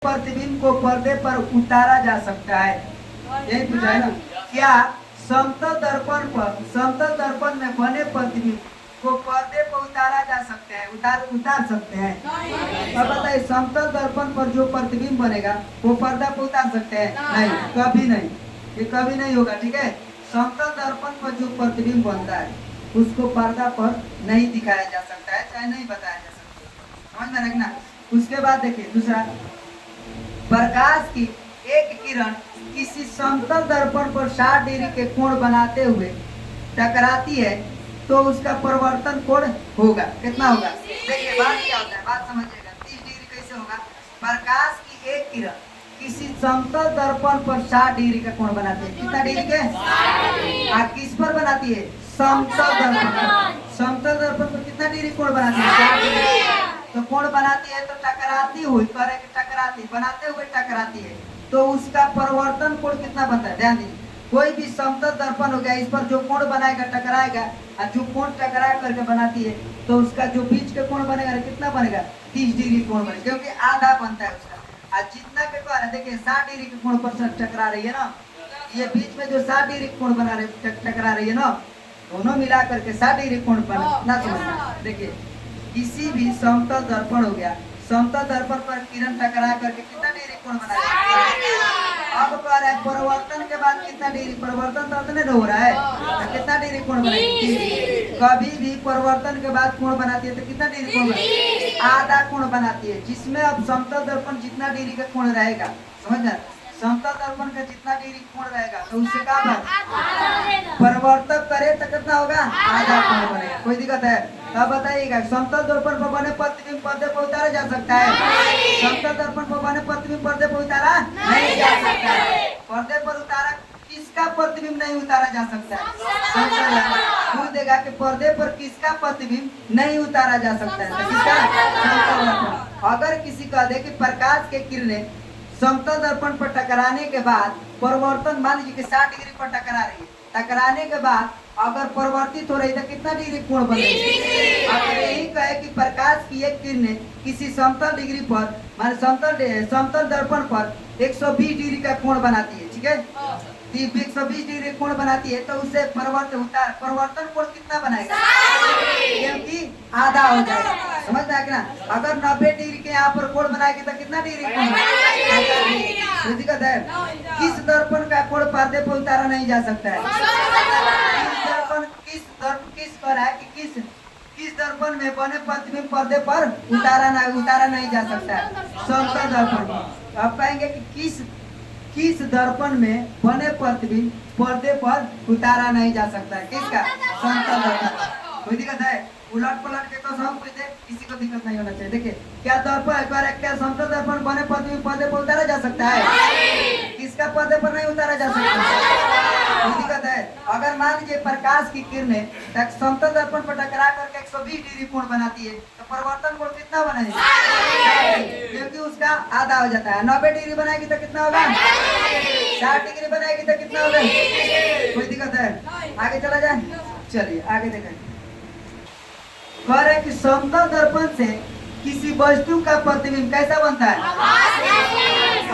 प्रतिबिंब को पर्दे पर उतारा जा सकता है। यही पूछा है ना, क्या समतल दर्पण में बने प्रतिबिंब को पर्दे पर उतारा जा सकते हैं, उतार सकते हैं? अब बताइए, समतल दर्पण पर जो प्रतिबिंब बनेगा वो पर्दा पर उतार सकते हैं? नहीं, कभी नहीं, ये कभी नहीं होगा। ठीक है, समतल दर्पण पर जो प्रतिबिंब बनता है उसको पर्दा पर नहीं दिखाया जा सकता है, चाहे नहीं बताया जा सकता। समझ में रखना। उसके बाद देखिए दूसरा, प्रकाश की एक किरण किसी समतल दर्पण पर 60 डिग्री के कोण बनाते हुए टकराती है तो उसका परिवर्तन कोण होगा, कितना होगा? देखिए बात क्या होता है, बात समझिएगा। 30 डिग्री कैसे होगा? प्रकाश की एक किरण किसी समतल दर्पण पर 60 डिग्री का कोण बनाती है। कितना डिग्री के? किस पर बनाती है? समतल दर्पण। समतल दर्पण पर कितना डिग्री कोण बनाती है? 60 डिग्री। तो कोण बनाती है तो टकराती हुई, टकराती, बनाते हुए टकराती है तो उसका परिवर्तन कोण कितना बनता है? ध्यान दीजिए, कोई भी समतल दर्पण हो गया, इस पर जो कोण बनाएगा टकराएगा, और जो कोण टकरा करके बनाती है तो उसका जो बीच के कोण बनेगा कितना बनेगा? 30 डिग्री कोण बनेगा, क्योंकि आधा बनता है उसका। और जितना के कोण है, देखिए 60 डिग्री के कोण पर टकरा रही है ना, ये बीच में जो 60 डिग्री कोण बना रही टकरा रही है ना, दोनों मिला करके 60 डिग्री कोण बना ना। समझ, देखिए किसी भी समतल दर्पण हो गया, समतल दर्पण पर किरण टकरा करके कितना डिग्री कोण बनाएगा? अब कह रहा है परिवर्तन के बाद कितना डिग्री, परिवर्तन तो नहीं हो रहा है, तो कितना डिग्री कोण बनाएगी? कभी भी परिवर्तन के बाद कोण बनाती है तो कितना डिग्री कोण बनाती है? आधा कोण बनाती है, जिसमें अब समतल दर्पण जितना डिग्री का कोण रहेगा, समझ ना, समतल दर्पण का जितना डिग्री कोण रहेगा तो उससे क्या परिवर्तन करे तो कितना होगा? आधा कोण बनेगा। कोई दिक्कत है? तब बताइएगा, समतल दर्पण पर बने प्रतिबिंब पर्दे पर उतारा जा सकता है? समतल दर्पण पर बने प्रतिबिंब पर्दे पर उतारा नहीं जा सकता है। पर्दे पर उतारा किसका प्रतिबिंब नहीं उतारा जा सकता है? पूछ देगा कि पर्दे पर किसका प्रतिबिंब नहीं उतारा जा सकता है? तो किसका? समतल दर्पण। अगर किसी का दे कि प्रकाश के किरणें समतल दर्पण पर टकराने के बाद परिवर्तन, मान लीजिए कि 60 डिग्री पर टकरा रही है, टकराने के बाद अगर परिवर्तित हो रही है तो कितना डिग्री कोण बनेगी? अगर यही कहे कि प्रकाश की एक किरणें किसी समतल डिग्री पर, मान समतल दर्पण पर 120 डिग्री का कोण बनाती है, ठीक है, 120 डिग्री कोण बनाती है तो उससे परिवर्तन कोण कितना बनाएगा? क्योंकि आधा हो जाएगा। समझ में आया ना? अगर 90 डिग्री के यहाँ पर कोण बनाएगी तो कितना डिग्री कोण बनाएगी? दिक्कत है? किस दर्पण का कोण पर्दे पर उतारा नहीं जा सकता है? किस पर है कि किस दर्पण में बने प्रतिबिंब पर्दे पर उतारा नहीं जा सकता है? समतल दर्पण। अब कहेंगे कि किस दर्पण में बने प्रतिबिंब पर्दे पर उतारा नहीं जा सकता है? किसका? समतल दर्पण। कोई दिक्कत है? उलट पलट के तो सब कुछ है, किसी को दिक्कत नहीं होना चाहिए। देखिए क्या क्या समतल दर्पण बने प्रतिबिंब पर्दे पर उतारा जा सकता है? किसका पर्दे पर नहीं उतारा जा सकता? कोई दिक्कत है? अगर मान लीजिए प्रकाश की किरणें समतल दर्पण पर टकरा करके 120 डिग्री कोण बनाती है तो परिवर्तन कोण कितना बनेगा? क्योंकि उसका आधा हो जाता है। 90 डिग्री बनाएगी तो कितना होगा? 60 डिग्री बनाएगी तो कितना होगा? कोई दिक्कत है? आगे चला जाए, चलिए आगे देखें। कह रहे कि समतल दर्पण से किसी वस्तु का प्रतिबिंब कैसा बनता है?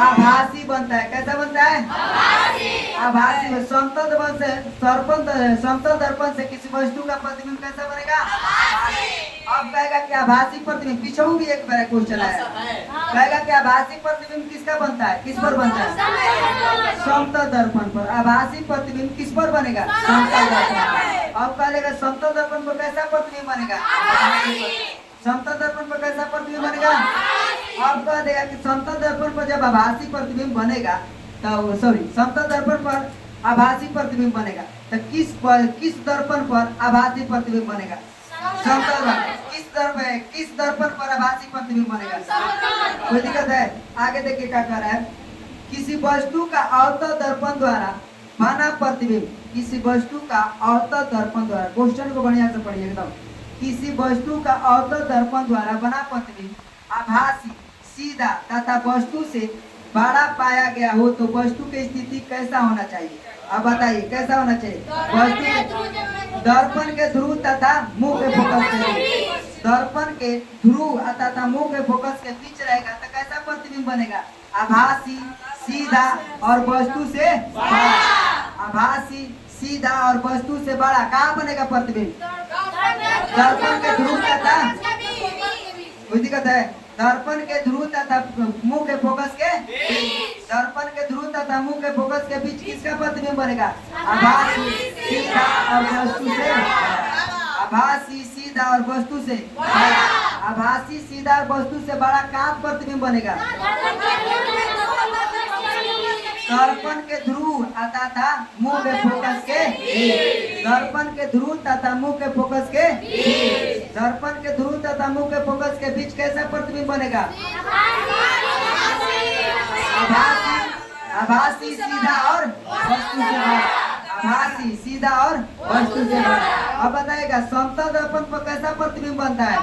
आभासी बनता है। कैसा बनता है? आभासी। समतल दर्पण से किसी वस्तु का प्रतिबिंब कैसा बनेगा? अब कहेगा कि आभासी प्रतिबिंब, पीछे भी एक बार क्वेश्चन आया, कहेगा कि आभासी प्रतिबिंब किसका बनता है? किस पर बनता है? समतल दर्पण पर। आभासी प्रतिबिंब किस पर बनेगा? समतल दर्पण। अब कहेगा समतल दर्पण पर कैसा प्रतिबिंब बनेगा? समतल दर्पण पर कैसा प्रतिबिंब बनेगा? अब कह देगा कि समतल दर्पण पर जब आभासी प्रतिबिंब बनेगा तो समतल दर्पण पर आभासी प्रतिबिंब बनेगा तो किस दर्पण पर आभासी प्रतिबिंब बनेगा? समतल दर्पण। किस दर्पण पर आभासी प्रतिबिंब बनेगा? कोई दिक्कत है? आगे देखिए क्या कह रहा है। किसी वस्तु का अवतल दर्पण द्वारा बना प्रतिबिंब, किसी वस्तु का अवतल दर्पण द्वारा, क्वेश्चन को बढ़िया से पढ़िए एकदम। किसी वस्तु का अवतल दर्पण द्वारा बना प्रतिबिंब आभासी, सीधा तथा वस्तु से बड़ा पाया गया हो तो वस्तु की स्थिति कैसा होना चाहिए? अब बताइए कैसा होना चाहिए? वस्तु दर्पण के ध्रुव तथा मुंह के फोकस के, दर्पण के ध्रुव तथा मुंह के फोकस के बीच रहेगा तो कैसा प्रतिबिंब बनेगा? आभासी सीधा और वस्तु से बड़ा। आभासी सीधा और वस्तु से बड़ा कहाँ बनेगा प्रतिबिंब? दर्पण के ध्रुव तथा कोई दिक्कत है? दर्पण के ध्रुव तथा मुंह के फोकस के दर्पण के ध्रुव तथा मुंह के फोकस के बीच किसका प्रतिबिंब बनेगा? आभासी सीधा और वस्तु से आभासी सीधा और वस्तु से आभासी सीधा और वस्तु से बड़ा कहाँ प्रतिबिंब बनेगा? दर्पण के ध्रुव तथा मुंह के फोकस के दर्पण के ध्रुव तथा मुंह के फोकस के दर्पण के ध्रुव तथा मुंह के फोकस के बीच कैसा प्रतिबिंब बनेगा? आभासी आभासी सीधा और वस्तु से बड़ा। आभासी सीधा और वस्तु से बड़ा। अब बताएगा समतल दर्पण पर कैसा प्रतिबिंब बनता है?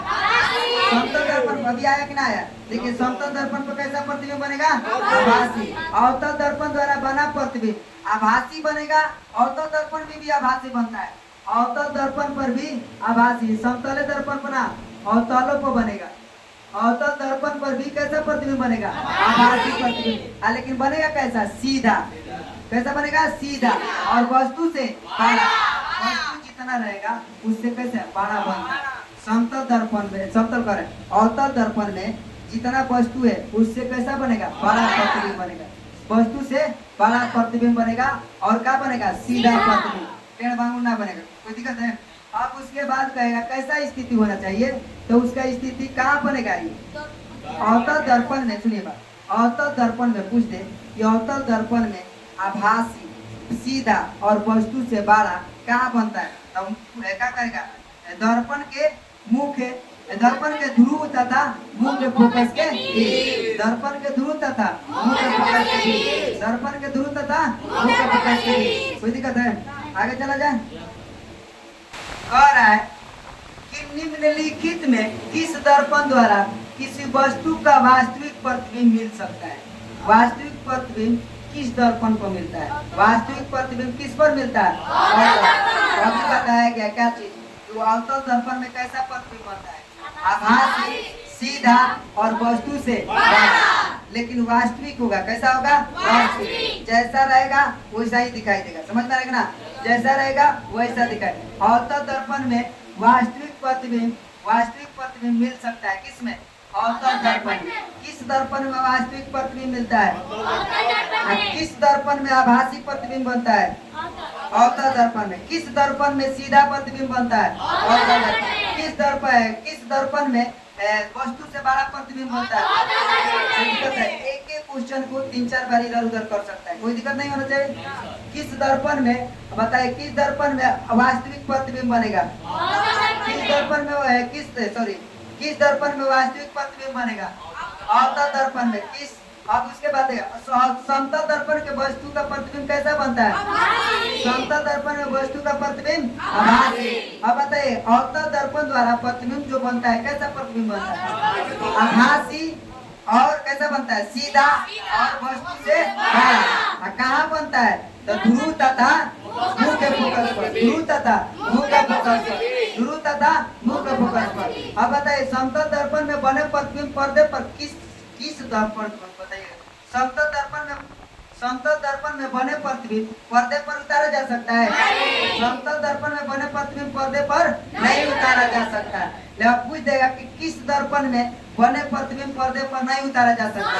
समतल दर्पण अभी आया कि ना आया? देखिए समतल दर्पण पर कैसा प्रतिबिंब बनेगा? आभासी। अवतल दर्पण द्वारा बना प्रतिबिंब आभासी बनेगा। अवतल दर्पण भी आभासी बनता है। अवतल दर्पण पर भी आभासी, समतल दर्पण पर ना अवतलों पर बनेगा। अवतल दर्पण पर भी कैसा प्रतिबिंब बनेगा? आभासी प्रतिबिंब। लेकिन बनेगा कैसा? सीधा। कैसा बनेगा? सीधा और वस्तु से बड़ा। वस्तु जितना रहेगा उससे कैसे बड़ा बनता है। समतल दर्पण में समतल करें अवतल दर्पण में जितना वस्तु है उससे कैसा बनेगा? बड़ा प्रतिबिंब बनेगा। वस्तु से बड़ा प्रतिबिंब बनेगा और क्या बनेगा? सीधा प्रतिबिंब। टेढ़ बांगुर ना बनेगा। कोई दिक्कत है? अब उसके बाद कहेगा कैसा स्थिति होना चाहिए, तो उसका स्थिति कहाँ बनेगा? ये अवतल दर्पण में सुनिए बात, अवतल दर्पण में पूछ दे कि अवतल दर्पण में आभासी सीधा और वस्तु से बड़ा कहाँ बनता है? तो क्या करेगा? दर्पण के मुख्य दर्पण के ध्रुव तथा मुंह के फोकस के दर्पण के ध्रुव तथा मुंह के फोकस के दर्पण के ध्रुव तथा मुंह के फोकस के। कोई दिक्कत है? आगे चला जाए। कह रहा है कि निम्नलिखित में किस दर्पण द्वारा किसी वस्तु का वास्तविक प्रतिबिंब मिल सकता है? वास्तविक प्रतिबिंब किस दर्पण को मिलता है? वास्तविक प्रतिबिंब किस पर मिलता है? अभी बताया गया क्या चीज? तो अवतल दर्पण में कैसा प्रतिबिंब बनता है? आभासी सीधा और वस्तु से बड़ा। लेकिन वास्तविक होगा कैसा होगा? वास्तविक। जैसा रहेगा वैसा ही दिखाई देगा। समझ में आएगा ना? जैसा रहेगा वैसा दिखाई। अवतल दर्पण में वास्तविक प्रतिबिंब मिल सकता है। किसमें? अवतल दर्पण में। किस दर्पण में वास्तविक प्रतिबिंब मिलता है? किस दर्पण में आभासी प्रतिबिंब बनता है? अवतल दर्पण में। किस दर्पण में सीधा प्रतिबिंब बनता है? अवतल दर्पण। किस दर्पण में वस्तु से बड़ा प्रतिबिंब बनता है? एक एक क्वेश्चन को 3-4 बार इधर उधर कर सकता है। कोई दिक्कत नहीं होना चाहिए। किस दर्पण में बताइए, किस दर्पण में वास्तविक प्रतिबिंब बनेगा? किस दर्पण में किस दर्पण में वास्तविक प्रतिबिंब बनेगा? अवतल दर्पण में। किस अब उसके बाद समतल दर्पण के वस्तु का प्रतिबिंब कैसा बनता है? समतल दर्पण में वस्तु का प्रतिबिंब आभासी। अब बताइए अवतल दर्पण द्वारा प्रतिबिंब जो बनता है कैसा प्रतिबिंब बनता है? आभासी और कैसा बनता है? सीधा और वस्तु से बड़ा। कहाँ बनता है? तो ध्रुव तथा मुंह के फोकस पर। ध्रुव तथा मुंह के फोकस पर। ध्रुव तथा मुंह के फोकस पर। अब बताइए समतल दर्पण में बने प्रतिबिंब पर्दे पर किस दर्पण पर बताइए? समतल दर्पण में बने प्रतिबिंब पर्दे पर उतारा जा सकता है? समतल दर्पण में बने प्रतिबिंब पर्दे पर नहीं उतारा जा सकता। लेकिन पूछ देगा कि किस दर्पण में बने प्रतिबिंब पर्दे पर नहीं उतारा जा सकता?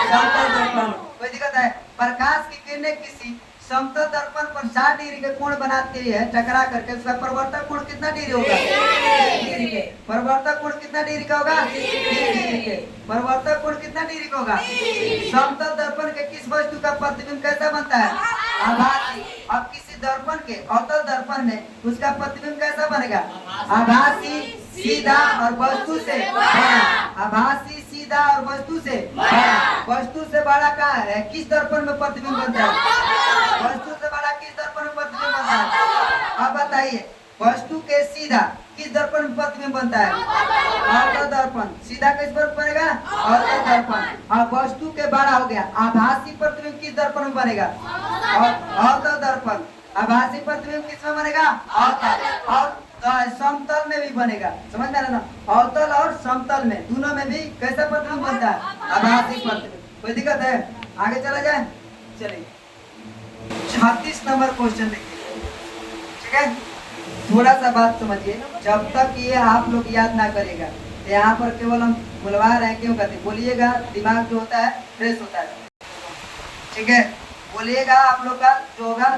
समतल दर्पण। कोई दिक्कत है? प्रकाश की किरणें किसी समतल दर्पण पर 60 डिग्री के कोण बनाती है टकरा करके, उसका परिवर्तक कोण कितना डिग्री होगा? 30 डिग्री के। परिवर्तक कोण कितना डिग्री का होगा? 30 डिग्री के। परिवर्तक कोण कितना डिग्री का होगा? समतल दर्पण के किस वस्तु का प्रतिबिंब कैसा बनता है? आभासी। अब किसी दर्पण के अवतल दर्पण में उसका प्रतिबिंब कैसा बनेगा? आभासी सीधा और वस्तु से बड़ा। आभासी सीधा और वस्तु से बड़ा। वस्तु से बड़ा कहाँ है? किस दर्पण में प्रतिबिंब बनता है? वस्तु से बड़ा किस दर्पण में प्रतिबिंब बनता है? अब बताइए वस्तु के सीधा किस दर्पण में प्रतिबिंब बनता है? अवतल दर्पण। सीधा किस पर बनेगा? अवतल दर्पण। अब वस्तु के बड़ा हो गया। आभासी प्रतिबिंब किस दर्पण में बनेगा? अवतल दर्पण। आभासी प्रतिबिंब किस में बनेगा? अवतल। और समतल में भी बनेगा। समझ में आ रहा ना? अवतल और समतल में दोनों में भी कैसा प्रतिबिंब बनता है? आभासी प्रतिबिंब। कोई दिक्कत है? आगे चला जाए, चलिए 36 नंबर क्वेश्चन देखिए, ठीक है। थोड़ा सा बात समझिए, जब तक ये आप लोग याद ना करेगा तो यहाँ पर केवल हम बुलवा रहे हैं, क्यों कहते बोलिएगा, दिमाग जो होता है फ्रेश होता है, ठीक है। बोलिएगा, आप लोग का जो होगा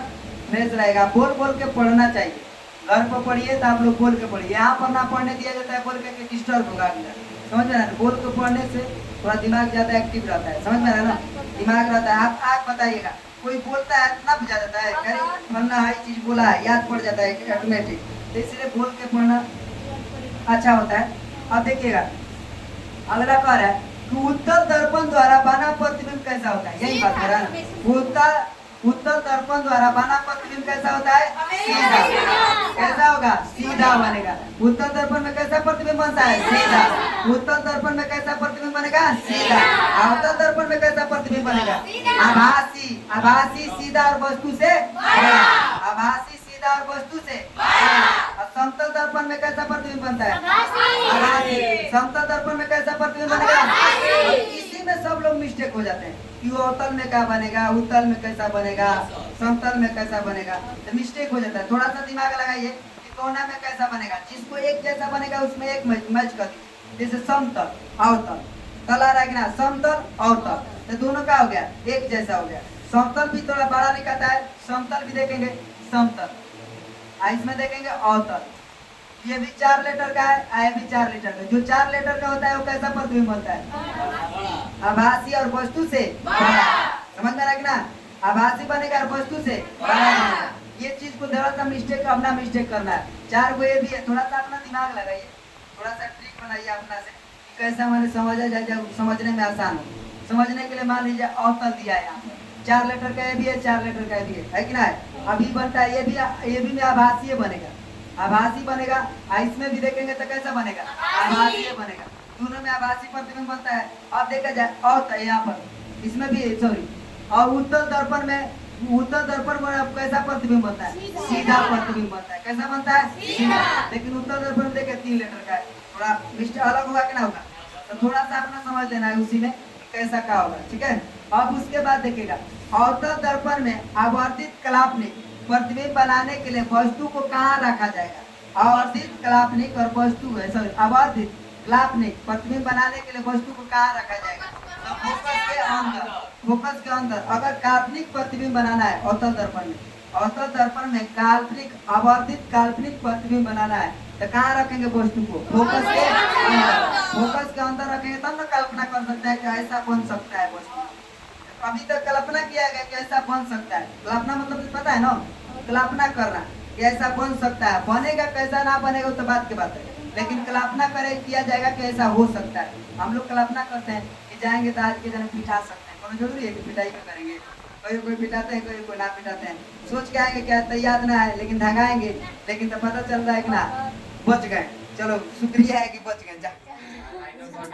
फ्रेश रहेगा। बोल बोल के पढ़ना चाहिए, घर पर पढ़िए तो आप लोग बोल के पढ़िए, यहाँ पर ना पढ़ने दिया जाता है बोल के डिस्टर्ब होगा अगला, समझ में आ रहा है? बोल के पढ़ने से थोड़ा दिमाग ज़्यादा एक्टिव रहता है, समझ में आ रहा है ना? दिमाग रहता है। आप बताइएगा, कोई बोलता है ना बुझा जाता है, अरे फलना हाई चीज बोला है, याद पड़ जाता है ऑटोमेटिक, तो इसलिए बोल के पढ़ना अच्छा होता है। अब देखिएगा, अगला कह रहा है कि उत्तल दर्पण द्वारा बना प्रतिबिंब कैसा होता है, यही बात कर रहा है। उत्तल दर्पण द्वारा बना प्रतिबिंब कैसा होता है? सीधा। कैसा होगा? सीधा बनेगा। उत्तल दर्पण में कैसा प्रतिबिंब बनता है? सीधा। उत्तल दर्पण में कैसा प्रतिबिंब बनेगा? सीधा। अवतल दर्पण में कैसा प्रतिबिंब बनेगा? आभासी। आभासी सीधा और वस्तु से बड़ा। आभासी सीधा और वस्तु से बड़ा। समतल दर्पण में कैसा प्रतिबिंब बनता है? आभासी। समतल दर्पण में कैसा प्रतिबिंब बनेगा? इसी में सब लोग मिस्टेक हो जाते हैं कि अवतल में क्या बनेगा, उत्तल में कैसा बनेगा, समतल में कैसा बनेगा, तो मिस्टेक हो जाता है। थोड़ा सा दिमाग लगाइए कि कोना में कैसा बनेगा, जिसको एक जैसा बनेगा उसमें एक मैच कर दीजिए। जैसे समतल अवतल, तल आ रहा है कि ना, समतल अवतल, तो दोनों का हो गया एक जैसा हो गया। समतल भी थोड़ा बड़ा निकलता है, समतल भी देखेंगे समतल, इसमें देखेंगे अवतल। ये भी 4 लेटर का है, ये भी 4 लेटर का। जो 4 लेटर का होता है वो कैसा प्रतिबिंब बनता है? आभासी और वस्तु से बड़ा। समझ में आ रहा है ना? आभासी बनेगा और वस्तु से बड़ा बनेगा। ये चीज को थोड़ा सा मिस्टेक, अपना मिस्टेक करना है। 4 को ये भी है, थोड़ा सा अपना दिमाग लगाइए, थोड़ा सा ट्रिक बनाइए अपना से, कैसा मैंने समझा जाए, समझने में आसान हो। समझने के लिए मान लीजिए अवतल दिया है, यहाँ पर 4 लेटर का ये भी है, 4 लेटर का ये भी है कि ना? अभी बनता है ये भी आभासी बनेगा, आभासी बनेगा। इसमें भी देखेंगे तो कैसा बनेगा? आभासी बनेगा। दोनों में आभासी प्रतिबिंब बनता है। अब देखा जाए और यहाँ पर इसमें भी, सॉरी, और उत्तल दर्पण में, उत्तल दर्पण में कैसा प्रतिबिंब बनता है? सीधा प्रतिबिंब बनता है। कैसा बनता है? सीधा। लेकिन उत्तल दर्पण में देखिए 3 लेटर का है, थोड़ा मिस्टेक अलग होगा कि ना होगा, तो थोड़ा सा अपना समझ लेना है उसी में कैसा क्या होगा, ठीक है। अब उसके बाद देखिएगा, अवतल दर्पण में आवर्तित कलापनिक प्रतिबिंब बनाने के लिए वस्तु को कहाँ रखा जाएगा? आवर्तित कलापनिक और वस्तु है, सॉरी, आवर्तित कलापनिक प्रतिबिंब बनाने के लिए वस्तु को कहाँ रखा जाएगा? तो फोकस के अंदर, फोकस के अंदर। अगर काल्पनिक प्रतिबिंब बनाना है अवतल दर्पण में, अवतल दर्पण में काल्पनिक, आवर्तित काल्पनिक प्रतिबिंब बनाना है तो कहाँ रखेंगे वस्तु को? फोकस के अंदर। फोकस के अंदर रखेंगे तब ना कल्पना कर सकते हैं कि ऐसा बन सकता है वस्तु। अभी तक कल्पना किया गया कि ऐसा बन सकता है, कल्पना मतलब पता है ना, कल्पना करना कि ऐसा बन सकता है। बनेगा कैसा ना बनेगा तो बात की बात है, लेकिन कल्पना करे किया जाएगा कि ऐसा हो सकता है। हम लोग कल्पना करते हैं कि जाएंगे तो आज के दिन पिटा सकते हैं, कोनो जरूरी है कि पिटाई का करेंगे? कोई पिटाते हैं, कोई ना पिटाते हैं, सोच के आएंगे क्या तो याद ना है, लेकिन धगाएंगे, लेकिन तो पता चल रहा है कि ना बच गए। चलो शुक्रिया है कि बच गए। जा